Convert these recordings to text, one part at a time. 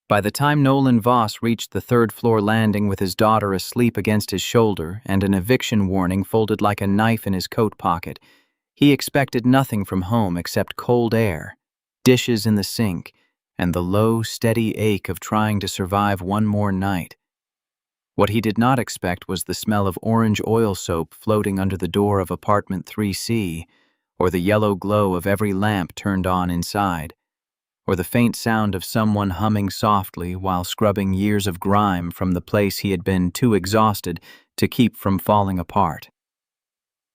By the time Nolan Voss reached the third-floor landing with his daughter asleep against his shoulder and an eviction warning folded like a knife in his coat pocket, he expected nothing from home except cold air, dishes in the sink, and the low, steady ache of trying to survive one more night. What he did not expect was the smell of orange oil soap floating under the door of apartment 3C, or the yellow glow of every lamp turned on inside, or the faint sound of someone humming softly while scrubbing years of grime from the place he had been too exhausted to keep from falling apart.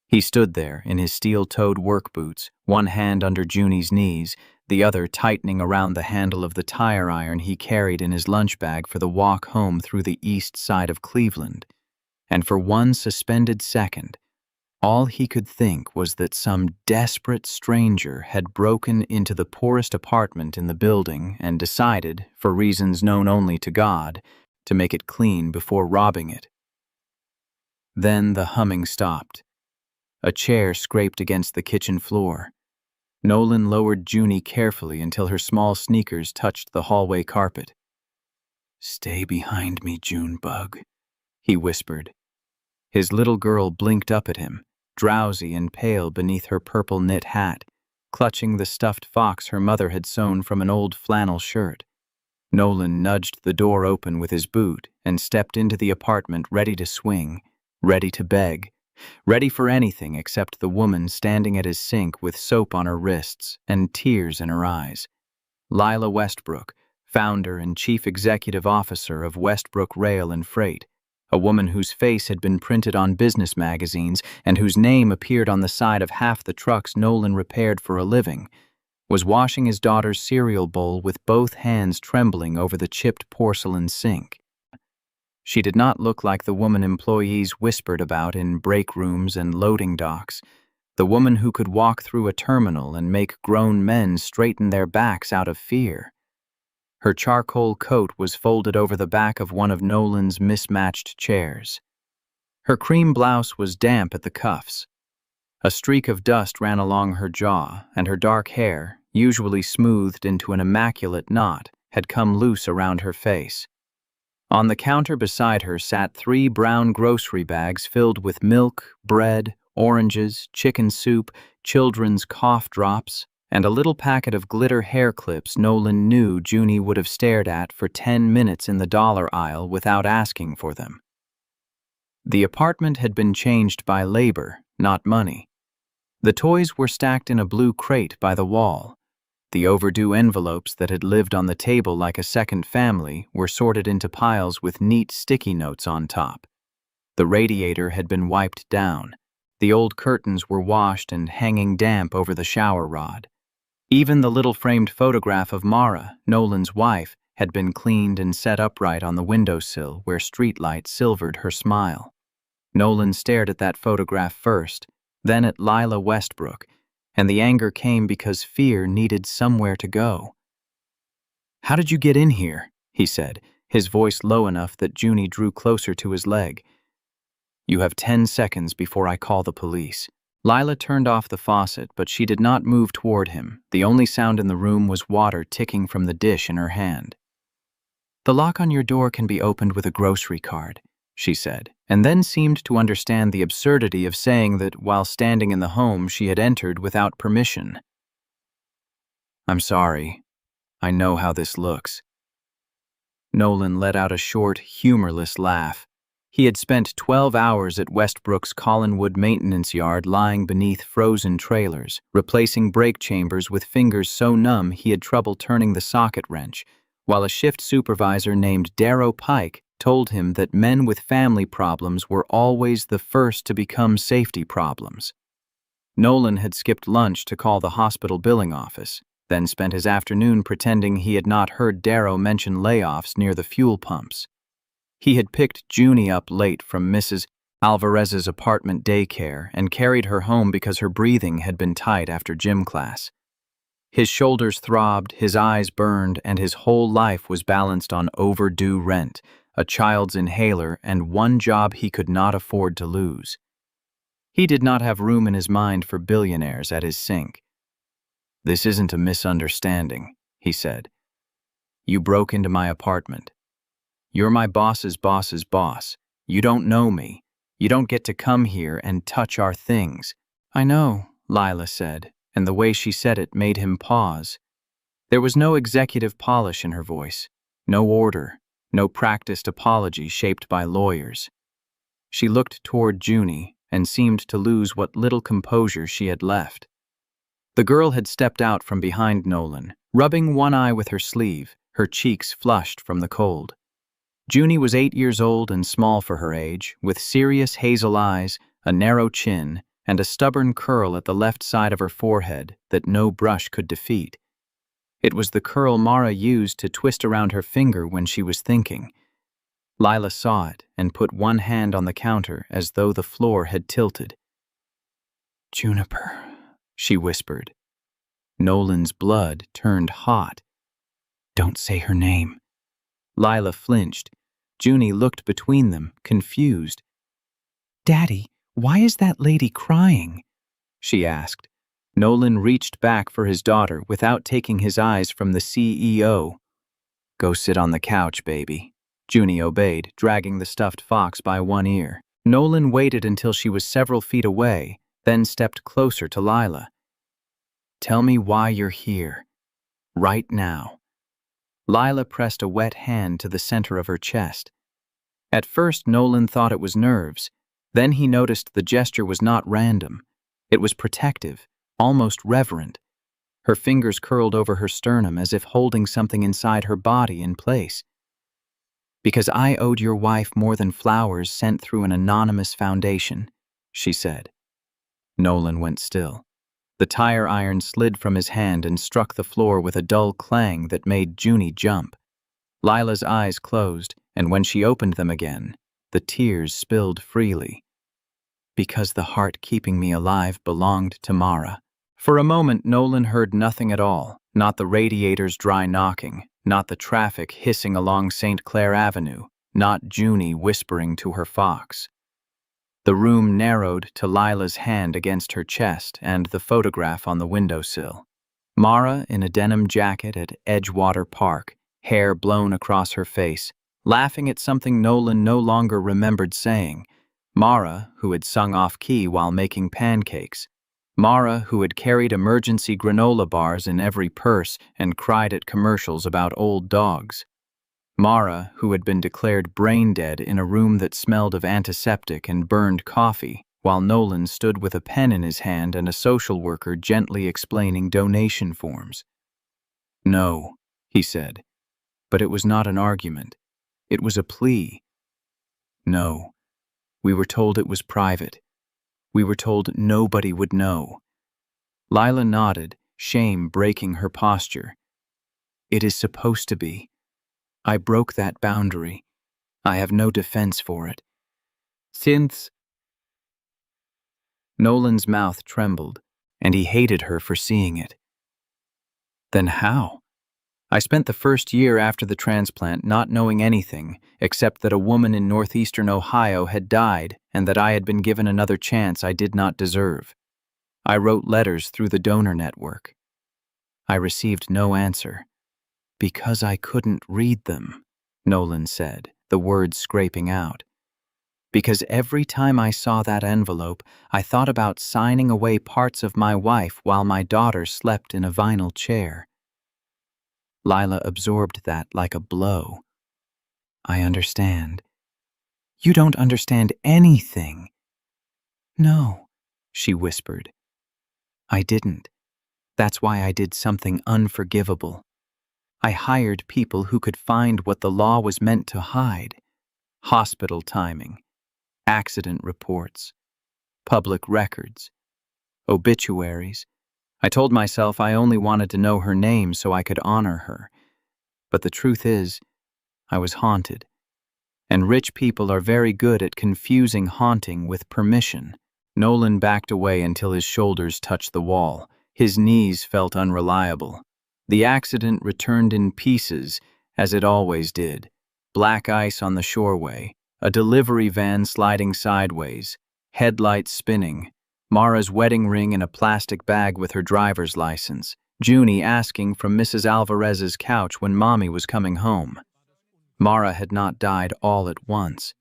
He stood there in his steel-toed work boots, one hand under Junie's knees, the other tightening around the handle of the tire iron he carried in his lunch bag for the walk home through the east side of Cleveland. And for one suspended second, all he could think was that some desperate stranger had broken into the poorest apartment in the building and decided, for reasons known only to God, to make it clean before robbing it. Then the humming stopped. A chair scraped against the kitchen floor. Nolan lowered Junie carefully until her small sneakers touched the hallway carpet. "Stay behind me, Junebug," he whispered. His little girl blinked up at him, drowsy and pale beneath her purple knit hat, clutching the stuffed fox her mother had sewn from an old flannel shirt. Nolan nudged the door open with his boot and stepped into the apartment ready to swing, ready to beg, ready for anything except the woman standing at his sink with soap on her wrists and tears in her eyes. Lila Westbrook, founder and chief executive officer of Westbrook Rail and Freight, a woman whose face had been printed on business magazines and whose name appeared on the side of half the trucks Nolan repaired for a living, was washing his daughter's cereal bowl with both hands trembling over the chipped porcelain sink. She did not look like the woman employees whispered about in break rooms and loading docks, the woman who could walk through a terminal and make grown men straighten their backs out of fear. Her charcoal coat was folded over the back of one of Nolan's mismatched chairs. Her cream blouse was damp at the cuffs. A streak of dust ran along her jaw, and her dark hair, usually smoothed into an immaculate knot, had come loose around her face. On the counter beside her sat 3 brown grocery bags filled with milk, bread, oranges, chicken soup, children's cough drops, and a little packet of glitter hair clips Nolan knew Junie would have stared at for 10 minutes in the dollar aisle without asking for them. The apartment had been changed by labor, not money. The toys were stacked in a blue crate by the wall. The overdue envelopes that had lived on the table like a second family were sorted into piles with neat sticky notes on top. The radiator had been wiped down. The old curtains were washed and hanging damp over the shower rod. Even the little framed photograph of Mara, Nolan's wife, had been cleaned and set upright on the windowsill where streetlight silvered her smile. Nolan stared at that photograph first, then at Lila Westbrook, and the anger came because fear needed somewhere to go. "How did you get in here?" he said, his voice low enough that Junie drew closer to his leg. "You have 10 seconds before I call the police." Lila turned off the faucet, but she did not move toward him. The only sound in the room was water ticking from the dish in her hand. "The lock on your door can be opened with a grocery card," she said, and then seemed to understand the absurdity of saying that while standing in the home she had entered without permission. "I'm sorry. I know how this looks." Nolan let out a short, humorless laugh. He had spent 12 hours at Westbrook's Collinwood maintenance yard lying beneath frozen trailers, replacing brake chambers with fingers so numb he had trouble turning the socket wrench, while a shift supervisor named Darrow Pike told him that men with family problems were always the first to become safety problems. Nolan had skipped lunch to call the hospital billing office, then spent his afternoon pretending he had not heard Darrow mention layoffs near the fuel pumps. He had picked Junie up late from Mrs. Alvarez's apartment daycare and carried her home because her breathing had been tight after gym class. His shoulders throbbed, his eyes burned, and his whole life was balanced on overdue rent, a child's inhaler, and one job he could not afford to lose. He did not have room in his mind for billionaires at his sink. "This isn't a misunderstanding," he said. You broke into my apartment. You're my boss's boss's boss. You don't know me. You don't get to come here and touch our things." "I know," Lila said, and the way she said it made him pause. There was no executive polish in her voice, no order, no practiced apology shaped by lawyers. She looked toward Junie and seemed to lose what little composure she had left. The girl had stepped out from behind Nolan, rubbing one eye with her sleeve, her cheeks flushed from the cold. Junie was 8 years old and small for her age, with serious hazel eyes, a narrow chin, and a stubborn curl at the left side of her forehead that no brush could defeat. It was the curl Mara used to twist around her finger when she was thinking. Lila saw it and put one hand on the counter as though the floor had tilted. "Juniper," she whispered. Nolan's blood turned hot. "Don't say her name." Lila flinched. Junie looked between them, confused. "Daddy, why is that lady crying?" she asked. Nolan reached back for his daughter without taking his eyes from the CEO. "Go sit on the couch, baby." Junie obeyed, dragging the stuffed fox by one ear. Nolan waited until she was several feet away, then stepped closer to Lila. "Tell me why you're here. Right now." Lila pressed a wet hand to the center of her chest. At first, Nolan thought it was nerves. Then he noticed the gesture was not random. It was protective, almost reverent. Her fingers curled over her sternum as if holding something inside her body in place. "Because I owed your wife more than flowers sent through an anonymous foundation," she said. Nolan went still. The tire iron slid from his hand and struck the floor with a dull clang that made Junie jump. Lila's eyes closed, and when she opened them again, the tears spilled freely. "Because the heart keeping me alive belonged to Mara." For a moment, Nolan heard nothing at all, not the radiator's dry knocking, not the traffic hissing along St. Clair Avenue, not Junie whispering to her fox. The room narrowed to Lila's hand against her chest and the photograph on the windowsill. Mara in a denim jacket at Edgewater Park, hair blown across her face, laughing at something Nolan no longer remembered saying. Mara, who had sung off-key while making pancakes. Mara, who had carried emergency granola bars in every purse and cried at commercials about old dogs. Mara, who had been declared brain-dead in a room that smelled of antiseptic and burned coffee, while Nolan stood with a pen in his hand and a social worker gently explaining donation forms. "No," he said, but it was not an argument. It was a plea. "No. We were told it was private. We were told nobody would know." Lila nodded, shame breaking her posture. "It is supposed to be. I broke that boundary. I have no defense for it. Since..." Nolan's mouth trembled, and he hated her for seeing it. "Then how?" "I spent the first year after the transplant not knowing anything except that a woman in northeastern Ohio had died and that I had been given another chance I did not deserve. I wrote letters through the donor network. I received no answer. Because I couldn't read them," Nolan said, the words scraping out. "Because every time I saw that envelope, I thought about signing away parts of my wife while my daughter slept in a vinyl chair." Lila absorbed that like a blow. "I understand." "You don't understand anything." "No," she whispered. "I didn't. That's why I did something unforgivable. I hired people who could find what the law was meant to hide. Hospital timing, accident reports, public records, obituaries. I told myself I only wanted to know her name so I could honor her. But the truth is, I was haunted. And rich people are very good at confusing haunting with permission." Nolan backed away until his shoulders touched the wall. His knees felt unreliable. The accident returned in pieces, as it always did. Black ice on the shoreway, a delivery van sliding sideways, headlights spinning, Mara's wedding ring in a plastic bag with her driver's license, Junie asking from Mrs. Alvarez's couch when Mommy was coming home. Mara had not died all at once.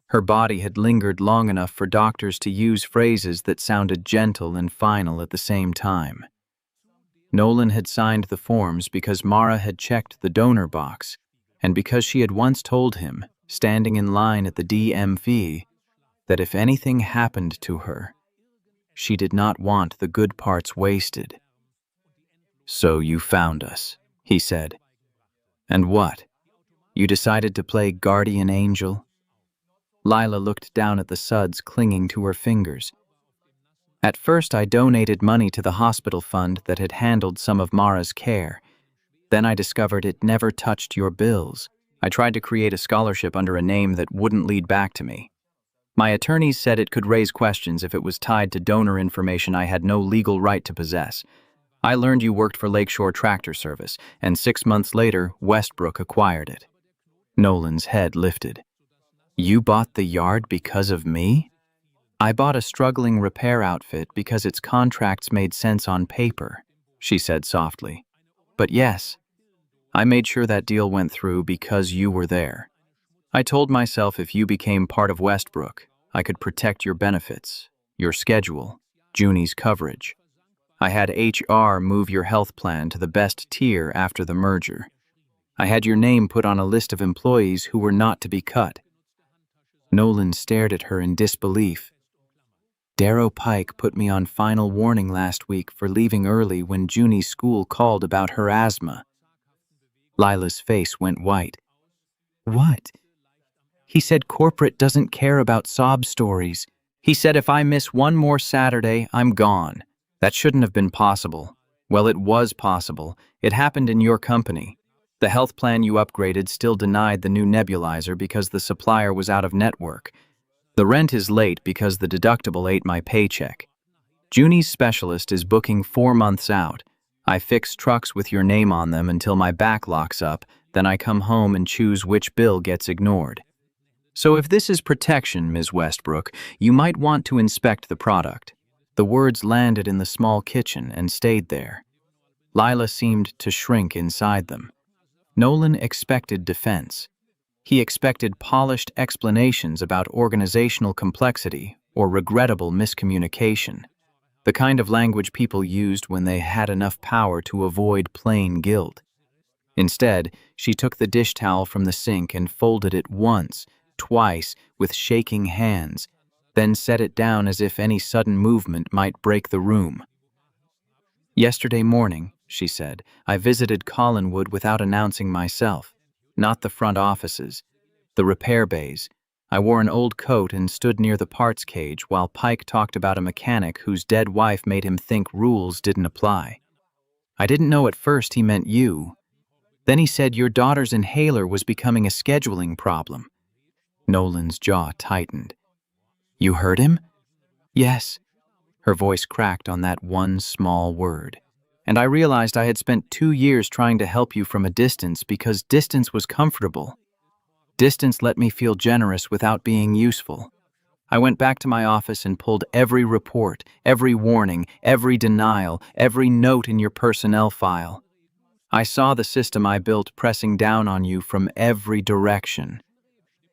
Her body had lingered long enough for doctors to use phrases that sounded gentle and final at the same time. Nolan had signed the forms because Mara had checked the donor box, and because she had once told him, standing in line at the DMV, that if anything happened to her, she did not want the good parts wasted. "So you found us," he said. "And what? You decided to play guardian angel?" Lila looked down at the suds clinging to her fingers. "At first I donated money to the hospital fund that had handled some of Mara's care. Then I discovered it never touched your bills. I tried to create a scholarship under a name that wouldn't lead back to me. My attorneys said it could raise questions if it was tied to donor information I had no legal right to possess. I learned you worked for Lakeshore Tractor Service, and 6 months later, Westbrook acquired it." Nolan's head lifted. "You bought the yard because of me?" "I bought a struggling repair outfit because its contracts made sense on paper," she said softly. "But yes, I made sure that deal went through because you were there. I told myself if you became part of Westbrook, I could protect your benefits, your schedule, Junie's coverage. I had HR move your health plan to the best tier after the merger. I had your name put on a list of employees who were not to be cut." Nolan stared at her in disbelief. "Darrow Pike put me on final warning last week for leaving early when Junie's school called about her asthma." Lila's face went white. "What?" "He said corporate doesn't care about sob stories. He said if I miss one more Saturday, I'm gone. That shouldn't have been possible. Well, it was possible. It happened in your company. The health plan you upgraded still denied the new nebulizer because the supplier was out of network. The rent is late because the deductible ate my paycheck. Junie's specialist is booking 4 months out. I fix trucks with your name on them until my back locks up, then I come home and choose which bill gets ignored. So if this is protection, Ms. Westbrook, you might want to inspect the product." The words landed in the small kitchen and stayed there. Lila seemed to shrink inside them. Nolan expected defense. He expected polished explanations about organizational complexity or regrettable miscommunication, the kind of language people used when they had enough power to avoid plain guilt. Instead, she took the dish towel from the sink and folded it once, twice, with shaking hands, then set it down as if any sudden movement might break the room. "Yesterday morning," she said, "I visited Collinwood without announcing myself. Not the front offices, the repair bays. I wore an old coat and stood near the parts cage while Pike talked about a mechanic whose dead wife made him think rules didn't apply. I didn't know at first he meant you. Then he said your daughter's inhaler was becoming a scheduling problem." Nolan's jaw tightened. "You heard him?" "Yes." Her voice cracked on that one small word. "And I realized I had spent 2 years trying to help you from a distance because distance was comfortable. Distance let me feel generous without being useful. I went back to my office and pulled every report, every warning, every denial, every note in your personnel file. I saw the system I built pressing down on you from every direction.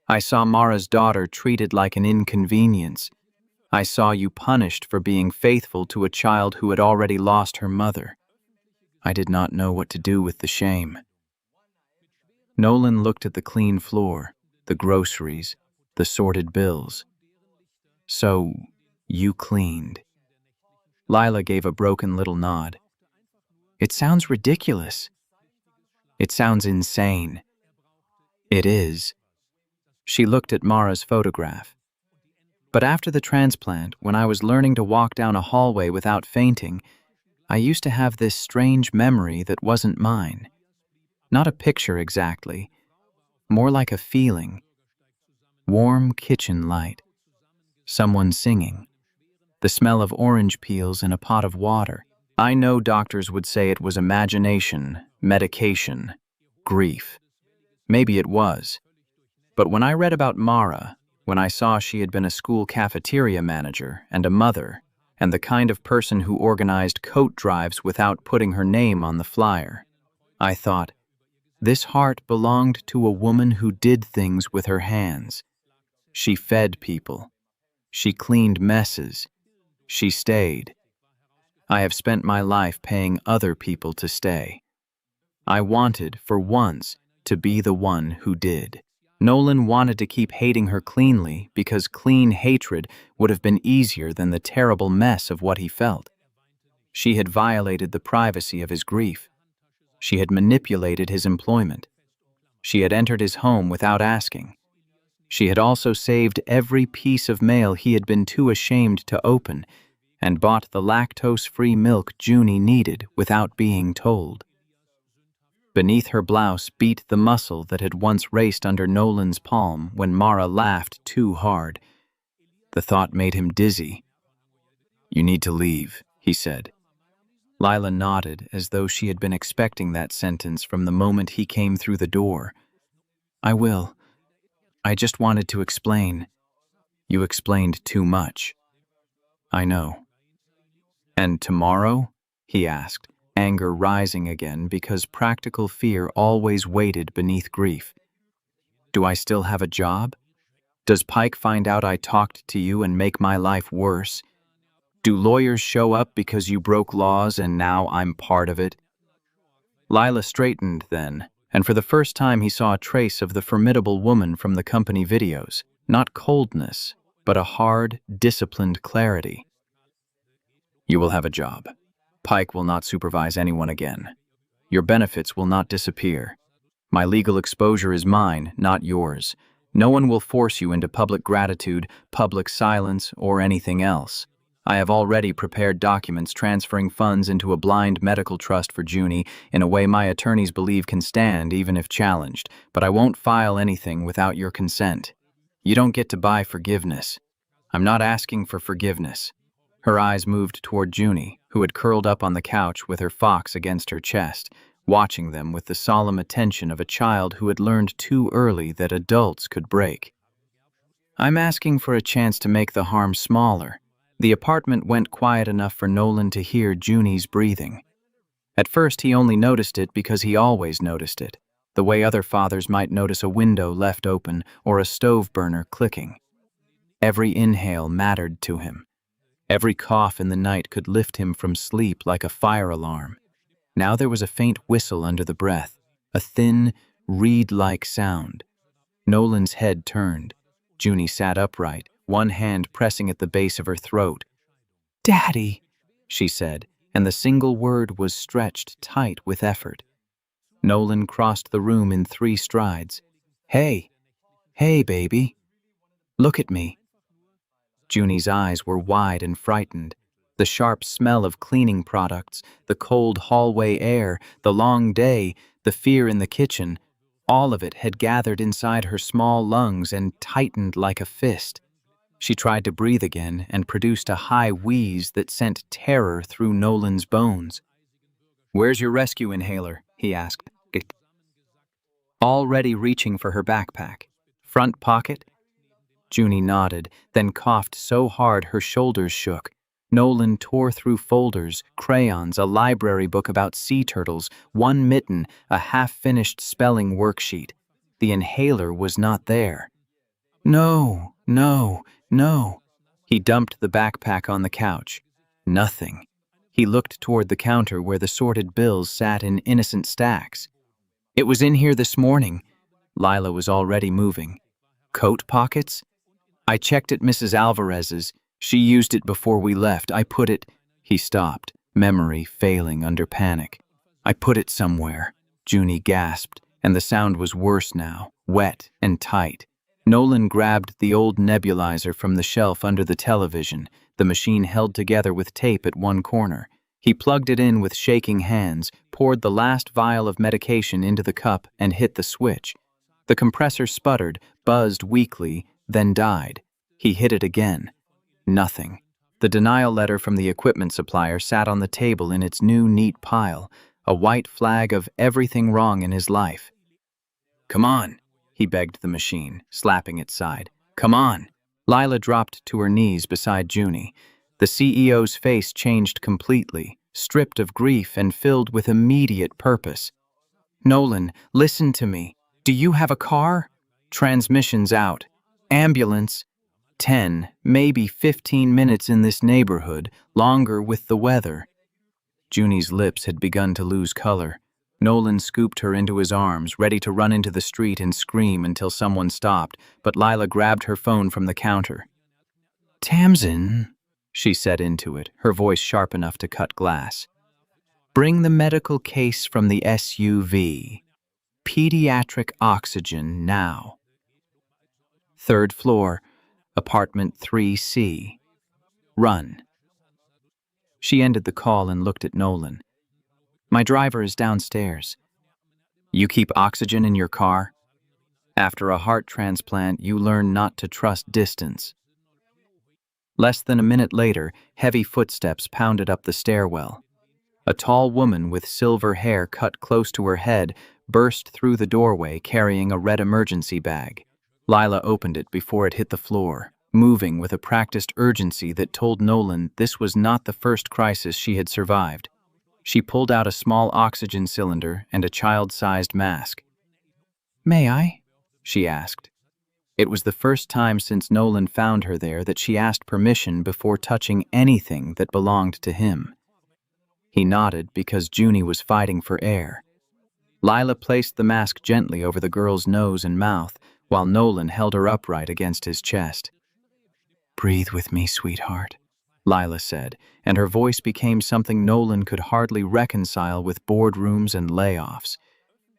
I saw Mara's daughter treated like an inconvenience. I saw you punished for being faithful to a child who had already lost her mother. I did not know what to do with the shame." Nolan looked at the clean floor, the groceries, the sorted bills. "So, you cleaned." Lila gave a broken little nod. "It sounds ridiculous." "It sounds insane." "It is." She looked at Mara's photograph. "But after the transplant, when I was learning to walk down a hallway without fainting, I used to have this strange memory that wasn't mine. Not a picture exactly, more like a feeling. Warm kitchen light, someone singing, the smell of orange peels in a pot of water. I know doctors would say it was imagination, medication, grief. Maybe it was. But when I read about Mara, when I saw she had been a school cafeteria manager and a mother, and the kind of person who organized coat drives without putting her name on the flyer. I thought, this heart belonged to a woman who did things with her hands. She fed people. She cleaned messes. She stayed. I have spent my life paying other people to stay. I wanted, for once, to be the one who did. Nolan wanted to keep hating her cleanly because clean hatred would have been easier than the terrible mess of what he felt. She had violated the privacy of his grief. She had manipulated his employment. She had entered his home without asking. She had also saved every piece of mail he had been too ashamed to open and bought the lactose-free milk Junie needed without being told. Beneath her blouse beat the muscle that had once raced under Nolan's palm when Mara laughed too hard. The thought made him dizzy. "You need to leave," he said. Lila nodded as though she had been expecting that sentence from the moment he came through the door. "I will. I just wanted to explain." "You explained too much." "I know." "And tomorrow?" he asked, anger rising again because practical fear always waited beneath grief. "Do I still have a job? Does Pike find out I talked to you and make my life worse? Do lawyers show up because you broke laws and now I'm part of it?" Lila straightened then, and for the first time he saw a trace of the formidable woman from the company videos. Not coldness, but a hard, disciplined clarity. "You will have a job. Pike will not supervise anyone again. Your benefits will not disappear. My legal exposure is mine, not yours. No one will force you into public gratitude, public silence, or anything else. I have already prepared documents transferring funds into a blind medical trust for Junie in a way my attorneys believe can stand even if challenged, but I won't file anything without your consent. You don't get to buy forgiveness. I'm not asking for forgiveness." Her eyes moved toward Junie, who had curled up on the couch with her fox against her chest, watching them with the solemn attention of a child who had learned too early that adults could break. "I'm asking for a chance to make the harm smaller." The apartment went quiet enough for Nolan to hear Junie's breathing. At first he only noticed it because he always noticed it, the way other fathers might notice a window left open or a stove burner clicking. Every inhale mattered to him. Every cough in the night could lift him from sleep like a fire alarm. Now there was a faint whistle under the breath, a thin, reed-like sound. Nolan's head turned. Junie sat upright, one hand pressing at the base of her throat. "Daddy," she said, and the single word was stretched tight with effort. Nolan crossed the room in 3 strides. Hey, baby. Look at me." Junie's eyes were wide and frightened. The sharp smell of cleaning products, the cold hallway air, the long day, the fear in the kitchen, all of it had gathered inside her small lungs and tightened like a fist. She tried to breathe again and produced a high wheeze that sent terror through Nolan's bones. "Where's your rescue inhaler?" he asked, already reaching for her backpack. "Front pocket?" Junie nodded, then coughed so hard her shoulders shook. Nolan tore through folders, crayons, a library book about sea turtles, one mitten, a half-finished spelling worksheet. The inhaler was not there. No. He dumped the backpack on the couch. Nothing. He looked toward the counter where the sorted bills sat in innocent stacks. "It was in here this morning." Lila was already moving. "Coat pockets?" "I checked at Mrs. Alvarez's. She used it before we left. I put it—" He stopped, memory failing under panic. "I put it somewhere," Junie gasped, and the sound was worse now, wet and tight. Nolan grabbed the old nebulizer from the shelf under the television, the machine held together with tape at one corner. He plugged it in with shaking hands, poured the last vial of medication into the cup, and hit the switch. The compressor sputtered, buzzed weakly, then died. He hit it again. Nothing. The denial letter from the equipment supplier sat on the table in its new neat pile, a white flag of everything wrong in his life. "Come on," he begged the machine, slapping its side. "Come on." Lila dropped to her knees beside Junie. The CEO's face changed completely, stripped of grief and filled with immediate purpose. "Nolan, listen to me. Do you have a car? Transmission's out. Ambulance. 10, maybe 15 minutes in this neighborhood, longer with the weather." Junie's lips had begun to lose color. Nolan scooped her into his arms, ready to run into the street and scream until someone stopped, but Lila grabbed her phone from the counter. "Tamsin," she said into it, her voice sharp enough to cut glass. "Bring the medical case from the SUV. Pediatric oxygen now. Third floor, apartment 3C. Run." She ended the call and looked at Nolan. "My driver is downstairs. You keep oxygen in your car? After a heart transplant, you learn not to trust distance." Less than a minute later, heavy footsteps pounded up the stairwell. A tall woman with silver hair cut close to her head burst through the doorway carrying a red emergency bag. Lila opened it before it hit the floor, moving with a practiced urgency that told Nolan this was not the first crisis she had survived. She pulled out a small oxygen cylinder and a child-sized mask. "May I?" she asked. It was the first time since Nolan found her there that she asked permission before touching anything that belonged to him. He nodded because Junie was fighting for air. Lila placed the mask gently over the girl's nose and mouth, while Nolan held her upright against his chest. "Breathe with me, sweetheart," Lila said, and her voice became something Nolan could hardly reconcile with boardrooms and layoffs.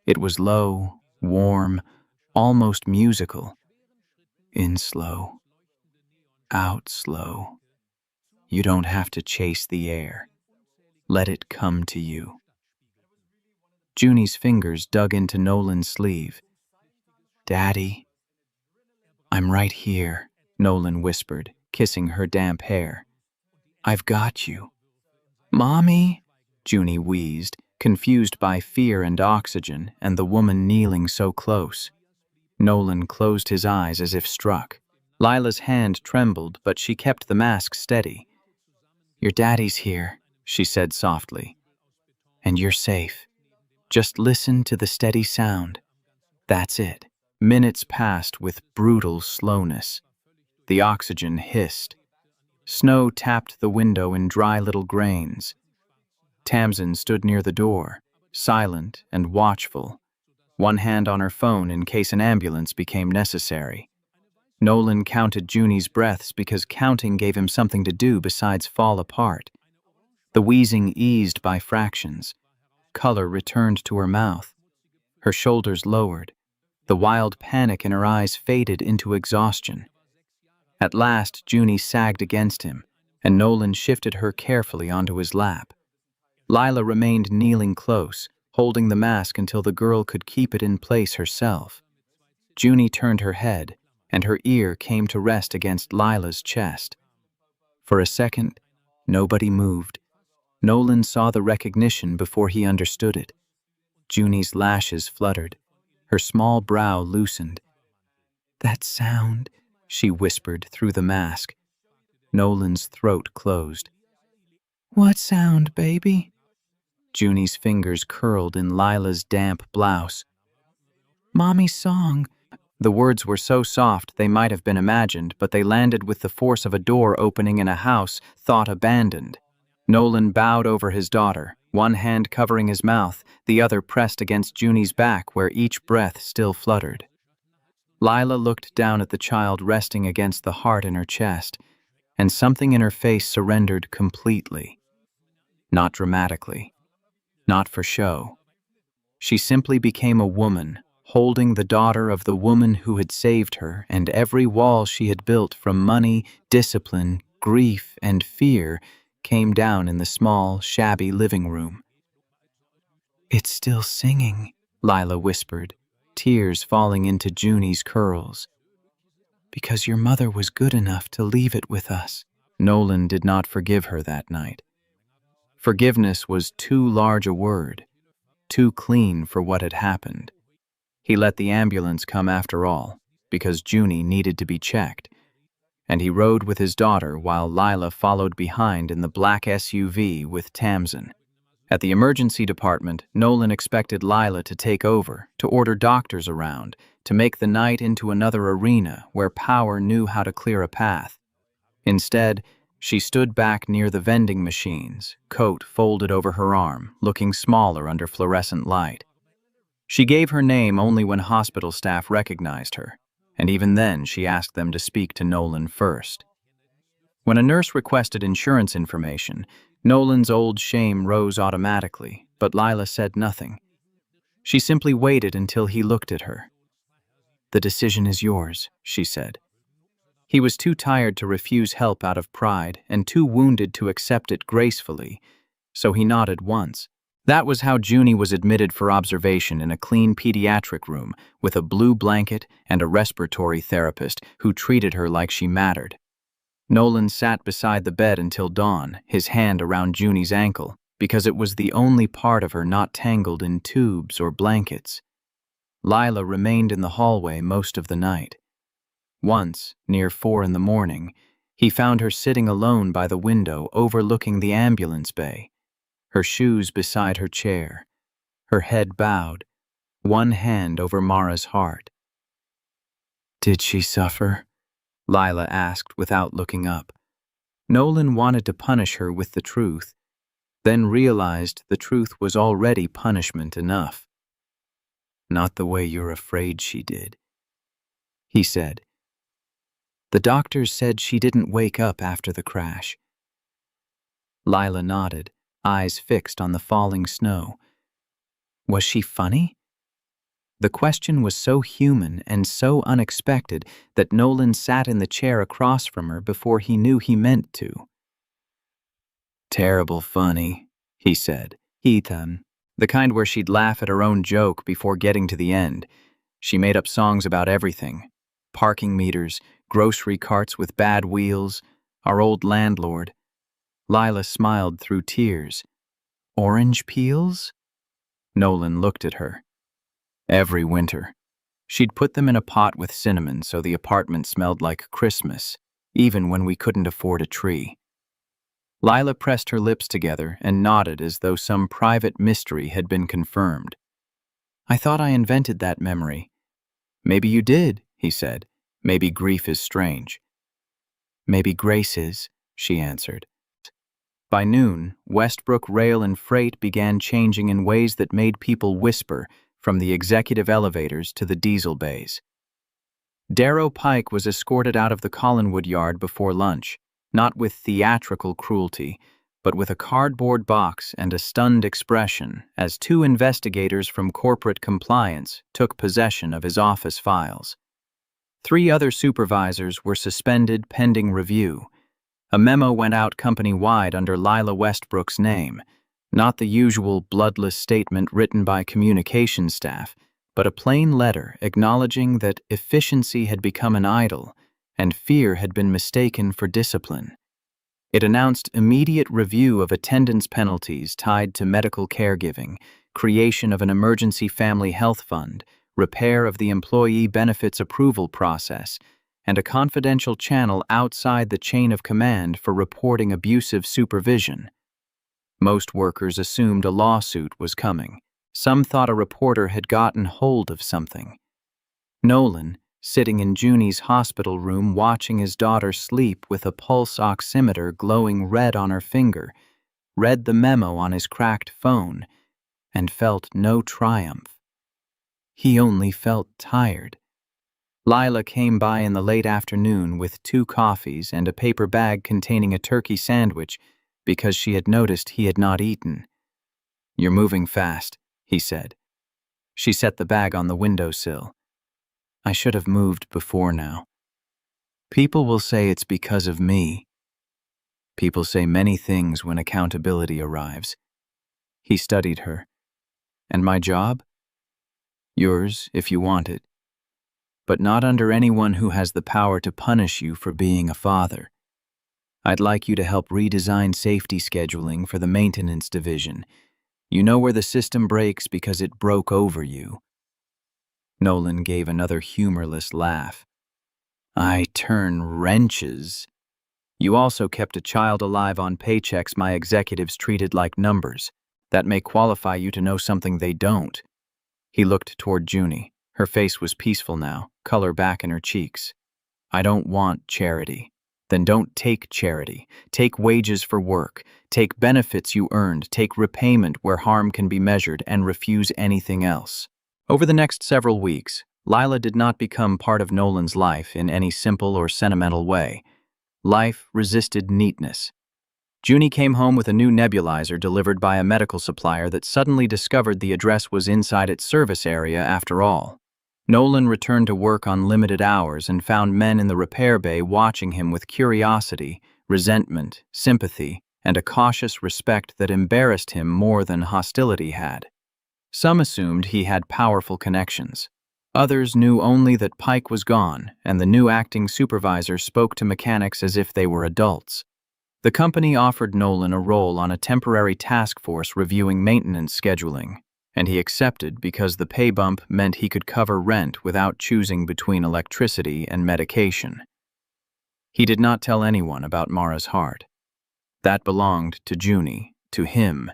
It was low, warm, almost musical. "In slow. Out slow. You don't have to chase the air. Let it come to you." Junie's fingers dug into Nolan's sleeve. "Daddy." "I'm right here," Nolan whispered, kissing her damp hair. "I've got you." "Mommy," Junie wheezed, confused by fear and oxygen and the woman kneeling so close. Nolan closed his eyes as if struck. Lila's hand trembled, but she kept the mask steady. "Your daddy's here," she said softly. "And you're safe. Just listen to the steady sound. That's it." Minutes passed with brutal slowness. The oxygen hissed. Snow tapped the window in dry little grains. Tamsin stood near the door, silent and watchful, one hand on her phone in case an ambulance became necessary. Nolan counted Junie's breaths because counting gave him something to do besides fall apart. The wheezing eased by fractions. Color returned to her mouth. Her shoulders lowered. The wild panic in her eyes faded into exhaustion. At last, Junie sagged against him, and Nolan shifted her carefully onto his lap. Lila remained kneeling close, holding the mask until the girl could keep it in place herself. Junie turned her head, and her ear came to rest against Lila's chest. For a second, nobody moved. Nolan saw the recognition before he understood it. Junie's lashes fluttered. Her small brow loosened. "That sound," she whispered through the mask. Nolan's throat closed. "What sound, baby?" Junie's fingers curled in Lila's damp blouse. "Mommy's song." The words were so soft they might have been imagined, but they landed with the force of a door opening in a house thought abandoned. Nolan bowed over his daughter, one hand covering his mouth, the other pressed against Junie's back where each breath still fluttered. Lila looked down at the child resting against the heart in her chest, and something in her face surrendered completely. Not dramatically. Not for show. She simply became a woman, holding the daughter of the woman who had saved her, and every wall she had built from money, discipline, grief, and fear came down in the small, shabby living room. "It's still singing," Lila whispered, tears falling into Junie's curls. "Because your mother was good enough to leave it with us." Nolan did not forgive her that night. Forgiveness was too large a word, too clean for what had happened. He let the ambulance come after all, because Junie needed to be checked. and he rode with his daughter while Lila followed behind in the black SUV with Tamsin. At the emergency department, Nolan expected Lila to take over, to order doctors around, to make the night into another arena where power knew how to clear a path. Instead, she stood back near the vending machines, coat folded over her arm, looking smaller under fluorescent light. She gave her name only when hospital staff recognized her, and even then she asked them to speak to Nolan first. When a nurse requested insurance information, Nolan's old shame rose automatically, but Lila said nothing. She simply waited until he looked at her. "The decision is yours," she said. He was too tired to refuse help out of pride and too wounded to accept it gracefully, so he nodded once. That was how Junie was admitted for observation in a clean pediatric room with a blue blanket and a respiratory therapist who treated her like she mattered. Nolan sat beside the bed until dawn, his hand around Junie's ankle, because it was the only part of her not tangled in tubes or blankets. Lila remained in the hallway most of the night. Once, near 4 in the morning, he found her sitting alone by the window overlooking the ambulance bay, her shoes beside her chair, her head bowed, one hand over Mara's heart. "Did she suffer?" Lila asked without looking up. Nolan wanted to punish her with the truth, then realized the truth was already punishment enough. "Not the way you're afraid she did," he said. "The doctors said she didn't wake up after the crash." Lila nodded, eyes fixed on the falling snow. Was she funny? The question was so human and so unexpected that Nolan sat in the chair across from her before he knew he meant to. "Terrible funny," he said. "Ethan." The kind where she'd laugh at her own joke before getting to the end. She made up songs about everything. Parking meters, grocery carts with bad wheels, our old landlord. Lila smiled through tears. "Orange peels?" Nolan looked at her. Every winter. She'd put them in a pot with cinnamon so the apartment smelled like Christmas, even when we couldn't afford a tree. Lila pressed her lips together and nodded as though some private mystery had been confirmed. "I thought I invented that memory." "Maybe you did," he said. "Maybe grief is strange." "Maybe grace is," she answered. By noon, Westbrook Rail and Freight began changing in ways that made people whisper, from the executive elevators to the diesel bays. Darrow Pike was escorted out of the Collinwood yard before lunch, not with theatrical cruelty, but with a cardboard box and a stunned expression as 2 investigators from corporate compliance took possession of his office files. 3 other supervisors were suspended pending review. A memo went out company-wide under Lila Westbrook's name, not the usual bloodless statement written by communications staff, but a plain letter acknowledging that efficiency had become an idol and fear had been mistaken for discipline. It announced immediate review of attendance penalties tied to medical caregiving, creation of an emergency family health fund, repair of the employee benefits approval process, and a confidential channel outside the chain of command for reporting abusive supervision. Most workers assumed a lawsuit was coming. Some thought a reporter had gotten hold of something. Nolan, sitting in Junie's hospital room watching his daughter sleep with a pulse oximeter glowing red on her finger, read the memo on his cracked phone and felt no triumph. He only felt tired. Lila came by in the late afternoon with 2 coffees and a paper bag containing a turkey sandwich because she had noticed he had not eaten. "You're moving fast," he said. She set the bag on the windowsill. "I should have moved before now. People will say it's because of me. People say many things when accountability arrives." He studied her. "And my job? Yours, if you want it. But not under anyone who has the power to punish you for being a father. I'd like you to help redesign safety scheduling for the maintenance division. You know where the system breaks because it broke over you." Nolan gave another humorless laugh. I turn wrenches. You also kept a child alive on paychecks my executives treated like numbers. That may qualify you to know something they don't. He looked toward Junie. Her face was peaceful now, color back in her cheeks. I don't want charity. Then don't take charity. Take wages for work. Take benefits you earned. Take repayment where harm can be measured, and refuse anything else. Over the next several weeks, Lila did not become part of Nolan's life in any simple or sentimental way. Life resisted neatness. Junie came home with a new nebulizer delivered by a medical supplier that suddenly discovered the address was inside its service area after all. Nolan returned to work on limited hours and found men in the repair bay watching him with curiosity, resentment, sympathy, and a cautious respect that embarrassed him more than hostility had. Some assumed he had powerful connections. Others knew only that Pike was gone, and the new acting supervisor spoke to mechanics as if they were adults. The company offered Nolan a role on a temporary task force reviewing maintenance scheduling, and he accepted because the pay bump meant he could cover rent without choosing between electricity and medication. He did not tell anyone about Mara's heart. That belonged to Junie, to him,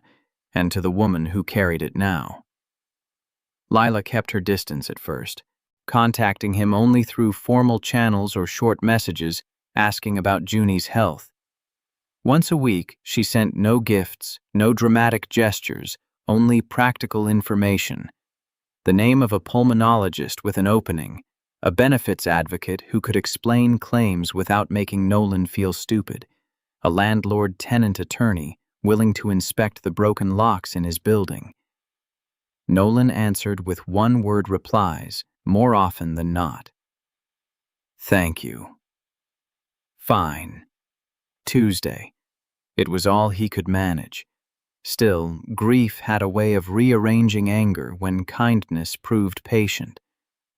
and to the woman who carried it now. Lila kept her distance at first, contacting him only through formal channels or short messages asking about Junie's health. Once a week, she sent no gifts, no dramatic gestures, only practical information. The name of a pulmonologist with an opening, a benefits advocate who could explain claims without making Nolan feel stupid, a landlord-tenant attorney willing to inspect the broken locks in his building. Nolan answered with one-word replies more often than not. Thank you. Fine. Tuesday. It was all he could manage. Still, grief had a way of rearranging anger when kindness proved patient.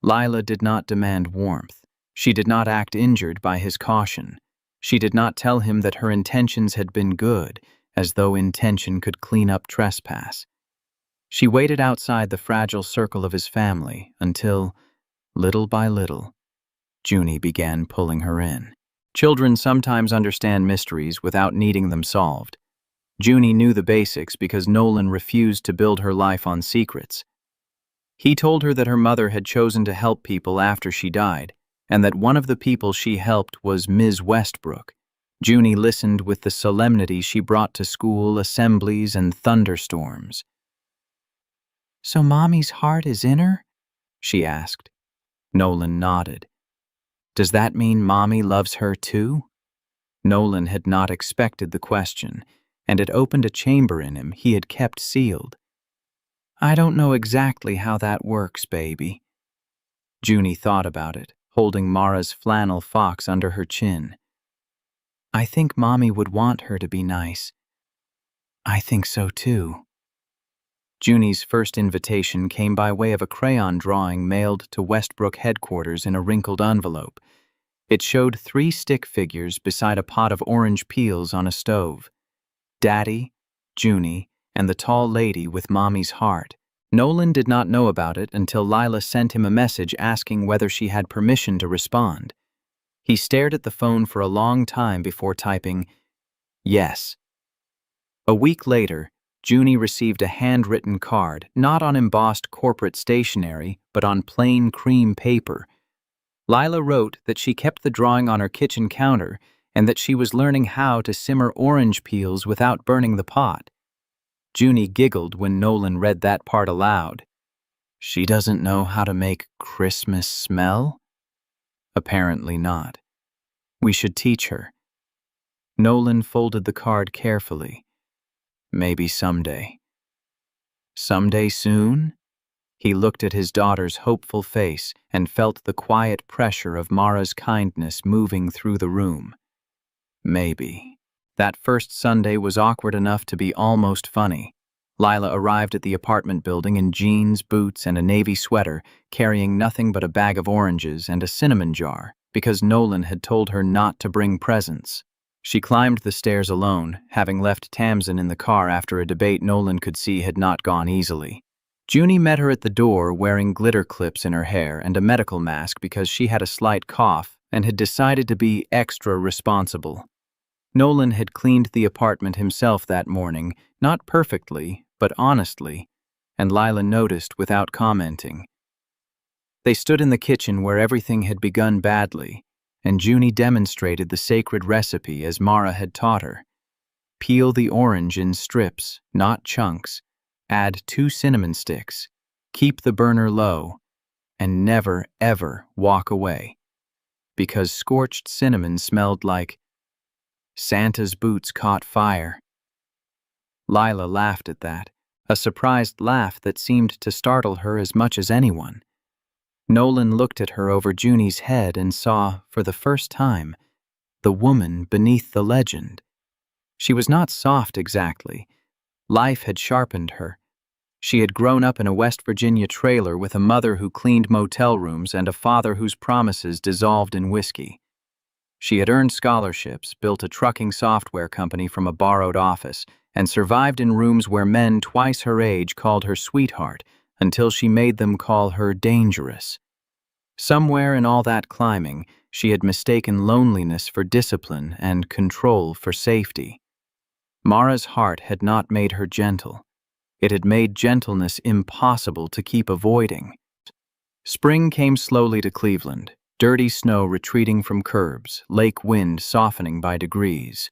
Lila did not demand warmth. She did not act injured by his caution. She did not tell him that her intentions had been good, as though intention could clean up trespass. She waited outside the fragile circle of his family until, little by little, Junie began pulling her in. Children sometimes understand mysteries without needing them solved. Junie knew the basics because Nolan refused to build her life on secrets. He told her that her mother had chosen to help people after she died, and that one of the people she helped was Ms. Westbrook. Junie listened with the solemnity she brought to school assemblies and thunderstorms. "So Mommy's heart is in her?" she asked. Nolan nodded. "Does that mean Mommy loves her too?" Nolan had not expected the question, and it opened a chamber in him he had kept sealed. "I don't know exactly how that works, baby." Junie thought about it, holding Mara's flannel fox under her chin. "I think Mommy would want her to be nice." "I think so too." Junie's first invitation came by way of a crayon drawing mailed to Westbrook headquarters in a wrinkled envelope. It showed 3 stick figures beside a pot of orange peels on a stove. Daddy, Junie, and the tall lady with Mommy's heart. Nolan did not know about it until Lila sent him a message asking whether she had permission to respond. He stared at the phone for a long time before typing, "Yes." A week later, Junie received a handwritten card, not on embossed corporate stationery, but on plain cream paper. Lila wrote that she kept the drawing on her kitchen counter and that she was learning how to simmer orange peels without burning the pot. Junie giggled when Nolan read that part aloud. She doesn't know how to make Christmas smell? Apparently not. We should teach her. Nolan folded the card carefully. Maybe someday. Someday soon? He looked at his daughter's hopeful face and felt the quiet pressure of Mara's kindness moving through the room. Maybe. That first Sunday was awkward enough to be almost funny. Lila arrived at the apartment building in jeans, boots, and a navy sweater, carrying nothing but a bag of oranges and a cinnamon jar, because Nolan had told her not to bring presents. She climbed the stairs alone, having left Tamsin in the car after a debate Nolan could see had not gone easily. Junie met her at the door wearing glitter clips in her hair and a medical mask because she had a slight cough and had decided to be extra responsible. Nolan had cleaned the apartment himself that morning, not perfectly, but honestly, and Lila noticed without commenting. They stood in the kitchen where everything had begun badly, and Junie demonstrated the sacred recipe as Mara had taught her. Peel the orange in strips, not chunks, add 2 cinnamon sticks, keep the burner low, and never, ever walk away. Because scorched cinnamon smelled like Santa's boots caught fire. Lila laughed at that, a surprised laugh that seemed to startle her as much as anyone. Nolan looked at her over Junie's head and saw, for the first time, the woman beneath the legend. She was not soft exactly. Life had sharpened her. She had grown up in a West Virginia trailer with a mother who cleaned motel rooms and a father whose promises dissolved in whiskey. She had earned scholarships, built a trucking software company from a borrowed office, and survived in rooms where men twice her age called her sweetheart until she made them call her dangerous. Somewhere in all that climbing, she had mistaken loneliness for discipline and control for safety. Mara's heart had not made her gentle. It had made gentleness impossible to keep avoiding. Spring came slowly to Cleveland, dirty snow retreating from curbs, lake wind softening by degrees.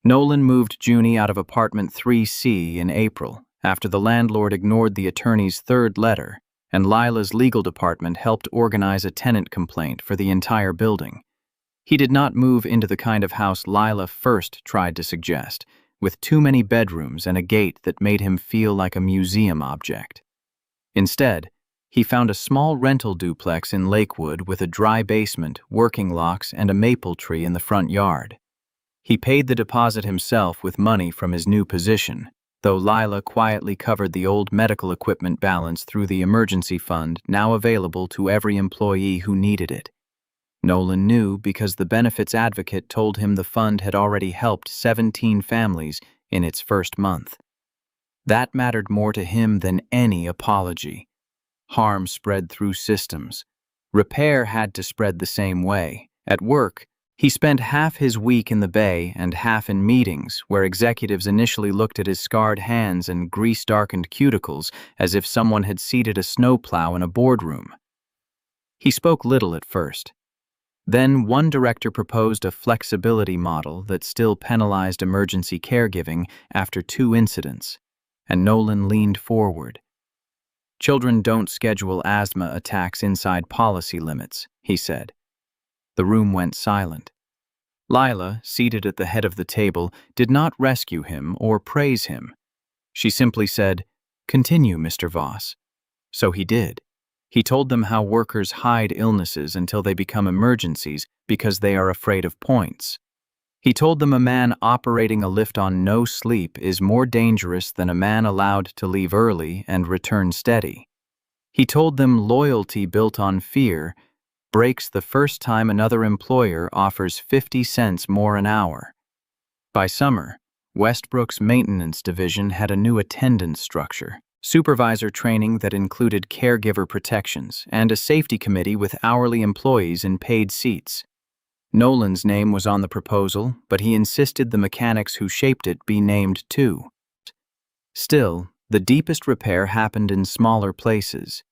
Nolan moved Junie out of apartment 3C in April, after the landlord ignored the attorney's 3rd letter, and Lila's legal department helped organize a tenant complaint for the entire building. He did not move into the kind of house Lila first tried to suggest, with too many bedrooms and a gate that made him feel like a museum object. Instead, he found a small rental duplex in Lakewood with a dry basement, working locks, and a maple tree in the front yard. He paid the deposit himself with money from his new position, though Lila quietly covered the old medical equipment balance through the emergency fund now available to every employee who needed it. Nolan knew because the benefits advocate told him the fund had already helped 17 families in its first month. That mattered more to him than any apology. Harm spread through systems. Repair had to spread the same way. At work, he spent half his week in the Bay and half in meetings where executives initially looked at his scarred hands and grease-darkened cuticles as if someone had seated a snowplow in a boardroom. He spoke little at first. Then one director proposed a flexibility model that still penalized emergency caregiving after 2 incidents, and Nolan leaned forward. "Children don't schedule asthma attacks inside policy limits," he said. The room went silent. Lila, seated at the head of the table, did not rescue him or praise him. She simply said, "Continue, Mr. Voss." So he did. He told them how workers hide illnesses until they become emergencies because they are afraid of points. He told them a man operating a lift on no sleep is more dangerous than a man allowed to leave early and return steady. He told them loyalty built on fear breaks the first time another employer offers 50 cents more an hour. By summer, Westbrook's maintenance division had a new attendance structure, supervisor training that included caregiver protections, and a safety committee with hourly employees in paid seats. Nolan's name was on the proposal, but he insisted the mechanics who shaped it be named too. Still, the deepest repair happened in smaller places.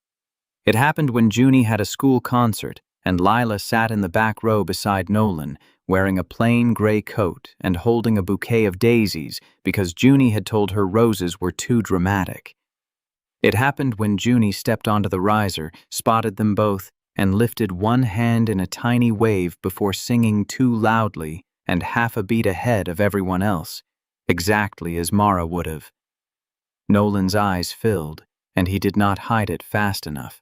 It happened when Junie had a school concert, and Lila sat in the back row beside Nolan, wearing a plain gray coat and holding a bouquet of daisies because Junie had told her roses were too dramatic. It happened when Junie stepped onto the riser, spotted them both, and lifted one hand in a tiny wave before singing too loudly and half a beat ahead of everyone else, exactly as Mara would have. Nolan's eyes filled, and he did not hide it fast enough.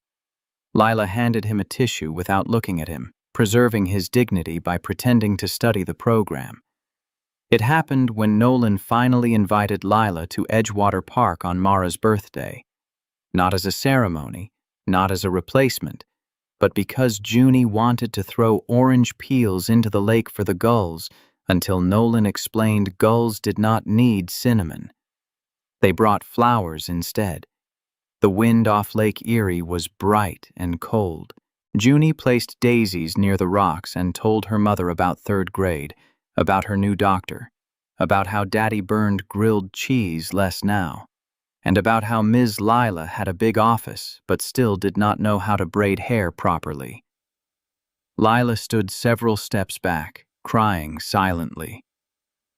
Lila handed him a tissue without looking at him, preserving his dignity by pretending to study the program. It happened when Nolan finally invited Lila to Edgewater Park on Mara's birthday. Not as a ceremony, not as a replacement, but because Junie wanted to throw orange peels into the lake for the gulls until Nolan explained gulls did not need cinnamon. They brought flowers instead. The wind off Lake Erie was bright and cold. Junie placed daisies near the rocks and told her mother about third grade, about her new doctor, about how Daddy burned grilled cheese less now, and about how Ms. Lila had a big office but still did not know how to braid hair properly. Lila stood several steps back, crying silently.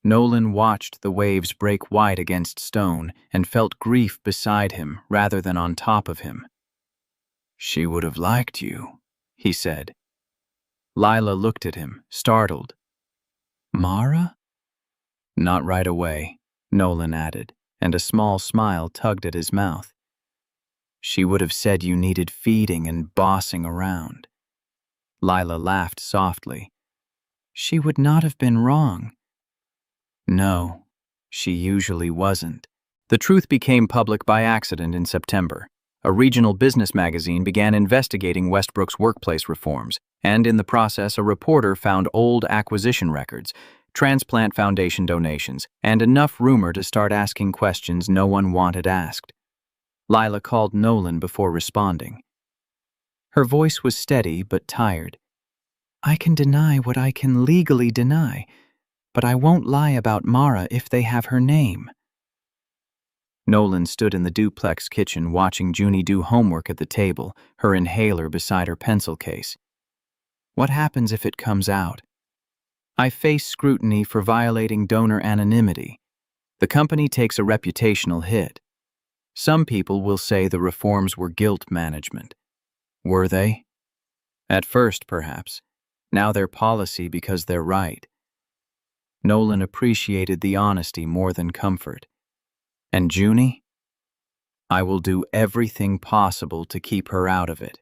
Nolan watched the waves break white against stone and felt grief beside him rather than on top of him. "She would have liked you," he said. Lila looked at him, startled. "Mara?" "Not right away," Nolan added, and a small smile tugged at his mouth. "She would have said you needed feeding and bossing around." Lila laughed softly. "She would not have been wrong." No, she usually wasn't. The truth became public by accident in September. A regional business magazine began investigating Westbrook's workplace reforms, and in the process a reporter found old acquisition records, transplant foundation donations, and enough rumor to start asking questions no one wanted asked. Lila called Nolan before responding. Her voice was steady but tired. "I can deny what I can legally deny, but I won't lie about Mara if they have her name." Nolan stood in the duplex kitchen watching Junie do homework at the table, her inhaler beside her pencil case. "What happens if it comes out?" "I face scrutiny for violating donor anonymity. The company takes a reputational hit. Some people will say the reforms were guilt management. Were they? At first, perhaps. Now they're policy because they're right." Nolan appreciated the honesty more than comfort. "And Junie? I will do everything possible to keep her out of it."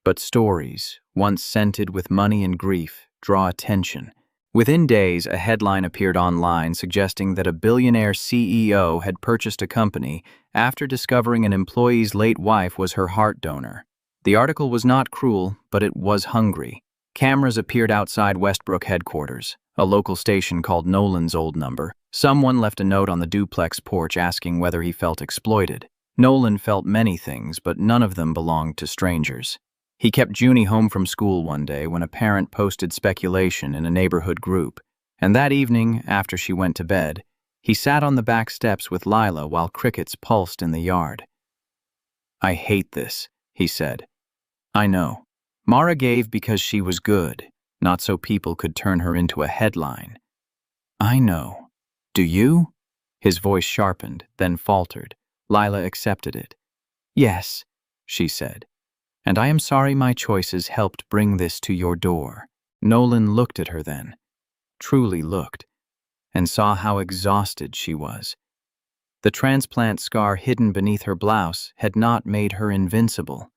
But stories, once scented with money and grief, draw attention. Within days, a headline appeared online suggesting that a billionaire CEO had purchased a company after discovering an employee's late wife was her heart donor. The article was not cruel, but it was hungry. Cameras appeared outside Westbrook headquarters. A local station called Nolan's old number. Someone left a note on the duplex porch asking whether he felt exploited. Nolan felt many things, but none of them belonged to strangers. He kept Junie home from school one day when a parent posted speculation in a neighborhood group, and that evening, after she went to bed, he sat on the back steps with Lila while crickets pulsed in the yard. "I hate this," he said. "I know. Mara gave because she was good, not so people could turn her into a headline. I know. Do you?" His voice sharpened, then faltered. Lila accepted it. "Yes," she said. "And I am sorry my choices helped bring this to your door." Nolan looked at her then, truly looked, and saw how exhausted she was. The transplant scar hidden beneath her blouse had not made her invincible.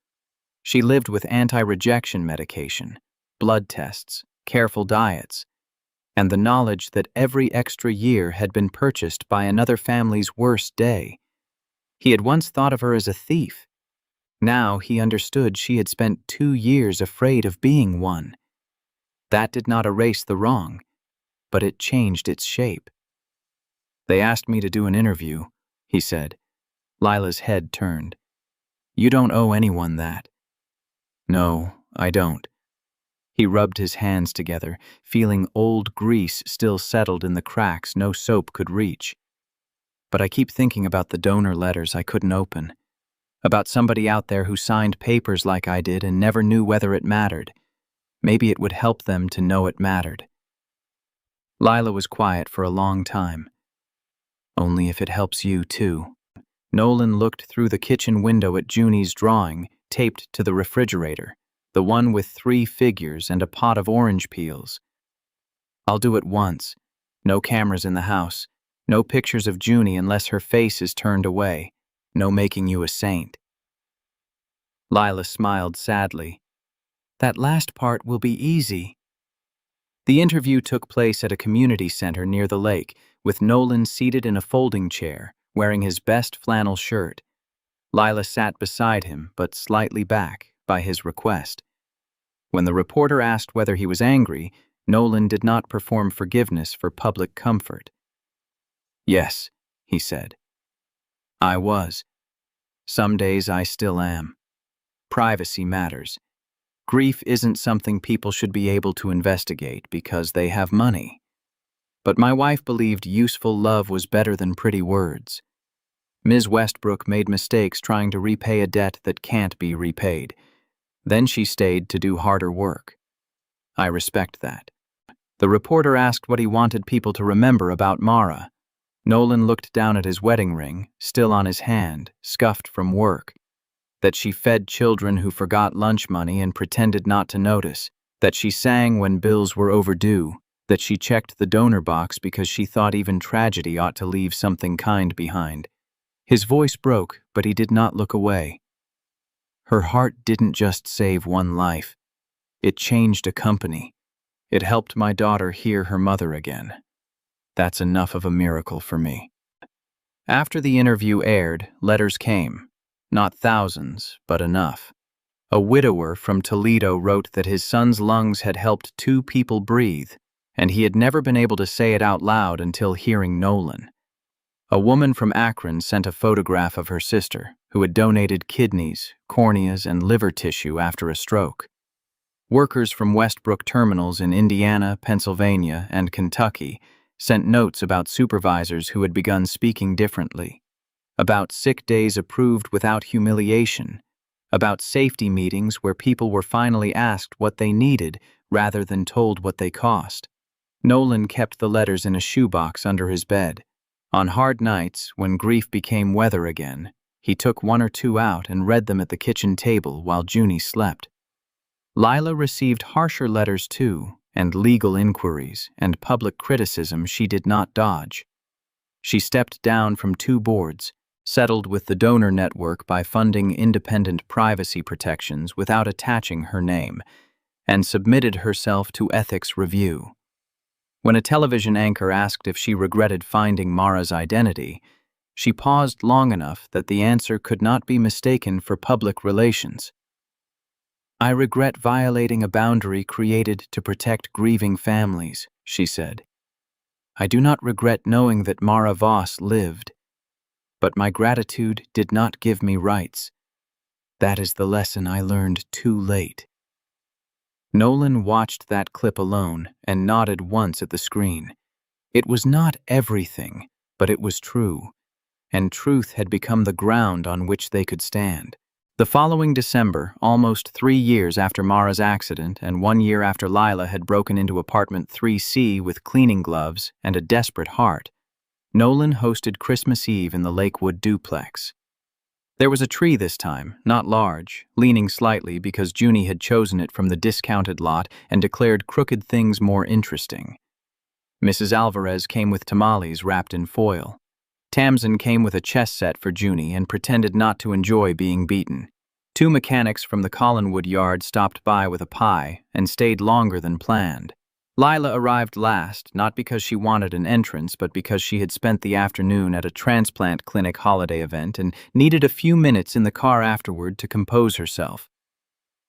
She lived with anti-rejection medication, blood tests, careful diets, and the knowledge that every extra year had been purchased by another family's worst day. He had once thought of her as a thief. Now he understood she had spent 2 years afraid of being one. That did not erase the wrong, but it changed its shape. "They asked me to do an interview," he said. Lila's head turned. "You don't owe anyone that." "No, I don't." He rubbed his hands together, feeling old grease still settled in the cracks no soap could reach. "But I keep thinking about the donor letters I couldn't open. About somebody out there who signed papers like I did and never knew whether it mattered. Maybe it would help them to know it mattered." Lila was quiet for a long time. "Only if it helps you, too." Nolan looked through the kitchen window at Junie's drawing, taped to the refrigerator, the one with 3 figures and a pot of orange peels. "I'll do it once. No cameras in the house. No pictures of Junie unless her face is turned away. No making you a saint." Lila smiled sadly. "That last part will be easy." The interview took place at a community center near the lake, with Nolan seated in a folding chair, wearing his best flannel shirt. Lila sat beside him, but slightly back, by his request. When the reporter asked whether he was angry, Nolan did not perform forgiveness for public comfort. "Yes," he said. "I was. Some days I still am. Privacy matters. Grief isn't something people should be able to investigate because they have money. But my wife believed useful love was better than pretty words. Ms. Westbrook made mistakes trying to repay a debt that can't be repaid. Then she stayed to do harder work. I respect that. The reporter asked what he wanted people to remember about Mara. Nolan looked down at his wedding ring, still on his hand, scuffed from work. That she fed children who forgot lunch money and pretended not to notice. That she sang when bills were overdue. That she checked the donor box because she thought even tragedy ought to leave something kind behind. His voice broke, but he did not look away. Her heart didn't just save one life. It changed a company. It helped my daughter hear her mother again. That's enough of a miracle for me. After the interview aired, letters came. Not thousands, but enough. A widower from Toledo wrote that his son's lungs had helped 2 people breathe, and he had never been able to say it out loud until hearing Nolan. A woman from Akron sent a photograph of her sister, who had donated kidneys, corneas, and liver tissue after a stroke. Workers from Westbrook terminals in Indiana, Pennsylvania, and Kentucky sent notes about supervisors who had begun speaking differently, about sick days approved without humiliation, about safety meetings where people were finally asked what they needed rather than told what they cost. Nolan kept the letters in a shoebox under his bed. On hard nights, when grief became weather again, he took 1 or 2 out and read them at the kitchen table while Junie slept. Lila received harsher letters too, and legal inquiries and public criticism she did not dodge. She stepped down from 2 boards, settled with the donor network by funding independent privacy protections without attaching her name, and submitted herself to ethics review. When a television anchor asked if she regretted finding Mara's identity, she paused long enough that the answer could not be mistaken for public relations. "I regret violating a boundary created to protect grieving families," she said. "I do not regret knowing that Mara Voss lived, but my gratitude did not give me rights. That is the lesson I learned too late." Nolan watched that clip alone and nodded once at the screen. It was not everything, but it was true, and truth had become the ground on which they could stand. The following December, almost 3 years after Mara's accident and 1 year after Lila had broken into apartment 3C with cleaning gloves and a desperate heart, Nolan hosted Christmas Eve in the Lakewood duplex. There was a tree this time, not large, leaning slightly because Junie had chosen it from the discounted lot and declared crooked things more interesting. Mrs. Alvarez came with tamales wrapped in foil. Tamsin came with a chess set for Junie and pretended not to enjoy being beaten. 2 mechanics from the Collinwood yard stopped by with a pie and stayed longer than planned. Lila arrived last, not because she wanted an entrance, but because she had spent the afternoon at a transplant clinic holiday event and needed a few minutes in the car afterward to compose herself.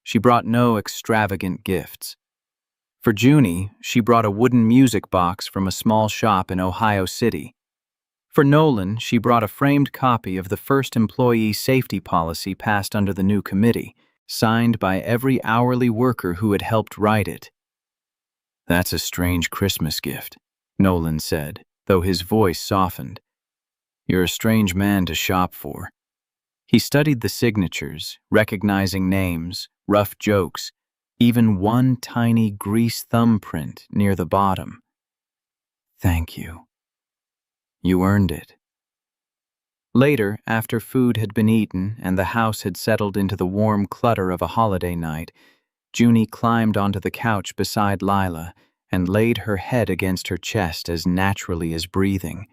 She brought no extravagant gifts. For Junie, she brought a wooden music box from a small shop in Ohio City. For Nolan, she brought a framed copy of the first employee safety policy passed under the new committee, signed by every hourly worker who had helped write it. "That's a strange Christmas gift," Nolan said, though his voice softened. "You're a strange man to shop for." He studied the signatures, recognizing names, rough jokes, even one tiny grease thumbprint near the bottom. "Thank you. You earned it." Later, after food had been eaten and the house had settled into the warm clutter of a holiday night, Junie climbed onto the couch beside Lila and laid her head against her chest as naturally as breathing.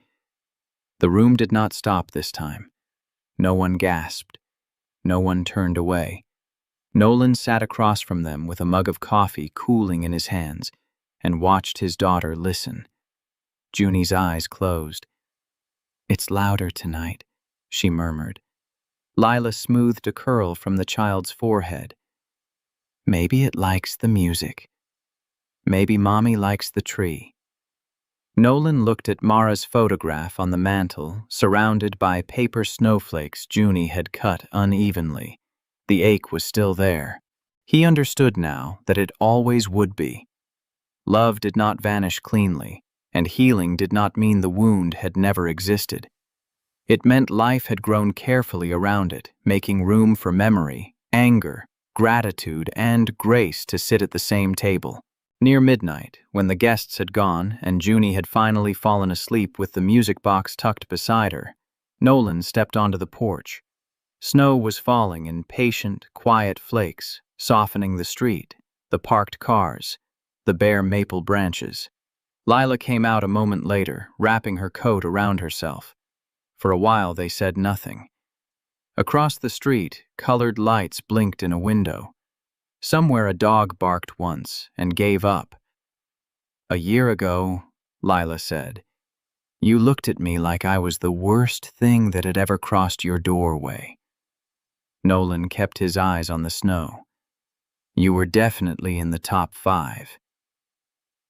The room did not stop this time. No one gasped. No one turned away. Nolan sat across from them with a mug of coffee cooling in his hands and watched his daughter listen. Junie's eyes closed. "It's louder tonight," she murmured. Lila smoothed a curl from the child's forehead. "Maybe it likes the music. Maybe Mommy likes the tree." Nolan looked at Mara's photograph on the mantel, surrounded by paper snowflakes Junie had cut unevenly. The ache was still there. He understood now that it always would be. Love did not vanish cleanly, and healing did not mean the wound had never existed. It meant life had grown carefully around it, making room for memory, anger, gratitude, and grace to sit at the same table. Near midnight, when the guests had gone and Junie had finally fallen asleep with the music box tucked beside her, Nolan stepped onto the porch. Snow was falling in patient, quiet flakes, softening the street, the parked cars, the bare maple branches. Lila came out a moment later, wrapping her coat around herself. For a while they said nothing. Across the street, colored lights blinked in a window. Somewhere a dog barked once and gave up. "A year ago," Lila said, "you looked at me like I was the worst thing that had ever crossed your doorway." Nolan kept his eyes on the snow. "You were definitely in the top 5.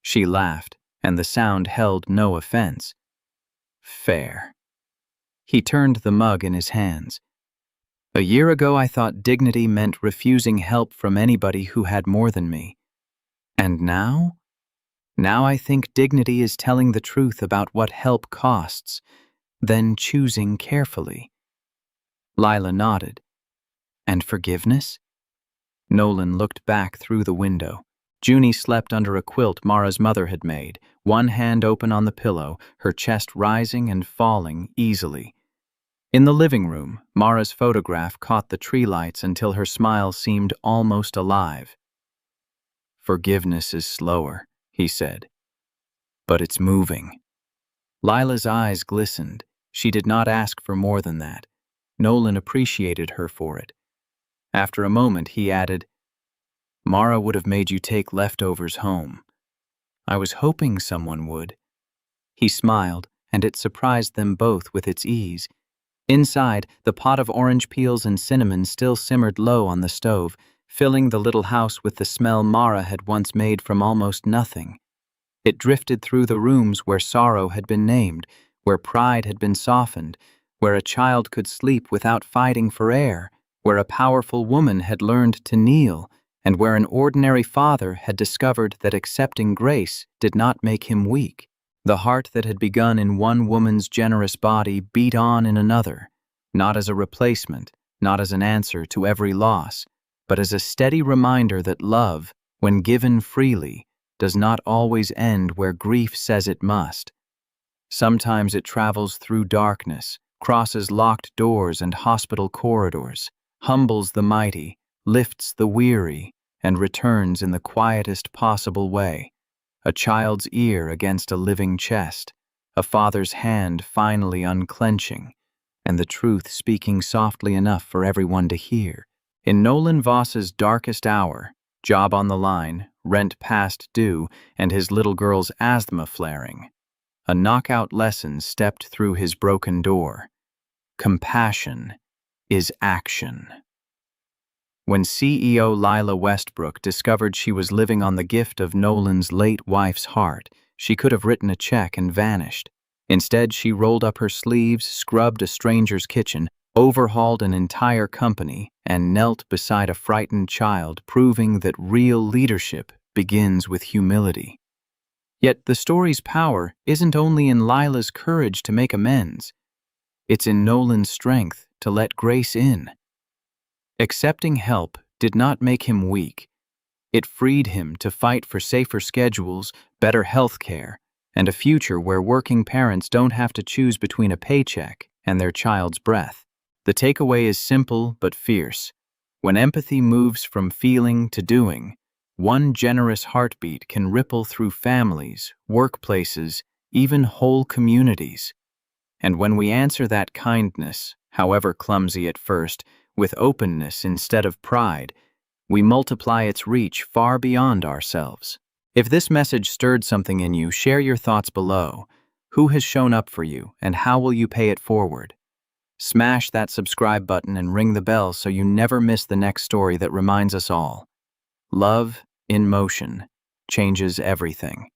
She laughed, and the sound held no offense. "Fair." He turned the mug in his hands. "A year ago I thought dignity meant refusing help from anybody who had more than me. And now? Now I think dignity is telling the truth about what help costs, then choosing carefully." Lila nodded. "And forgiveness?" Nolan looked back through the window. Junie slept under a quilt Mara's mother had made, one hand open on the pillow, her chest rising and falling easily. In the living room, Mara's photograph caught the tree lights until her smile seemed almost alive. "Forgiveness is slower," he said, "but it's moving." Lila's eyes glistened. She did not ask for more than that. Nolan appreciated her for it. After a moment, he added, "Mara would have made you take leftovers home. I was hoping someone would." He smiled, and it surprised them both with its ease. Inside, the pot of orange peels and cinnamon still simmered low on the stove, filling the little house with the smell Mara had once made from almost nothing. It drifted through the rooms where sorrow had been named, where pride had been softened, where a child could sleep without fighting for air, where a powerful woman had learned to kneel, and where an ordinary father had discovered that accepting grace did not make him weak. The heart that had begun in one woman's generous body beat on in another, not as a replacement, not as an answer to every loss, but as a steady reminder that love, when given freely, does not always end where grief says it must. Sometimes it travels through darkness, crosses locked doors and hospital corridors, humbles the mighty, lifts the weary, and returns in the quietest possible way. A child's ear against a living chest, a father's hand finally unclenching, and the truth speaking softly enough for everyone to hear. In Nolan Voss's darkest hour, job on the line, rent past due, and his little girl's asthma flaring, a knockout lesson stepped through his broken door. Compassion is action. When CEO Lila Westbrook discovered she was living on the gift of Nolan's late wife's heart, she could have written a check and vanished. Instead, she rolled up her sleeves, scrubbed a stranger's kitchen, overhauled an entire company, and knelt beside a frightened child, proving that real leadership begins with humility. Yet the story's power isn't only in Lila's courage to make amends. It's in Nolan's strength to let grace in. Accepting help did not make him weak. It freed him to fight for safer schedules, better health care, and a future where working parents don't have to choose between a paycheck and their child's breath. The takeaway is simple but fierce. When empathy moves from feeling to doing, one generous heartbeat can ripple through families, workplaces, even whole communities. And when we answer that kindness, however clumsy at first, with openness instead of pride, we multiply its reach far beyond ourselves. If this message stirred something in you, share your thoughts below. Who has shown up for you, and how will you pay it forward? Smash that subscribe button and ring the bell so you never miss the next story that reminds us all. Love in motion changes everything.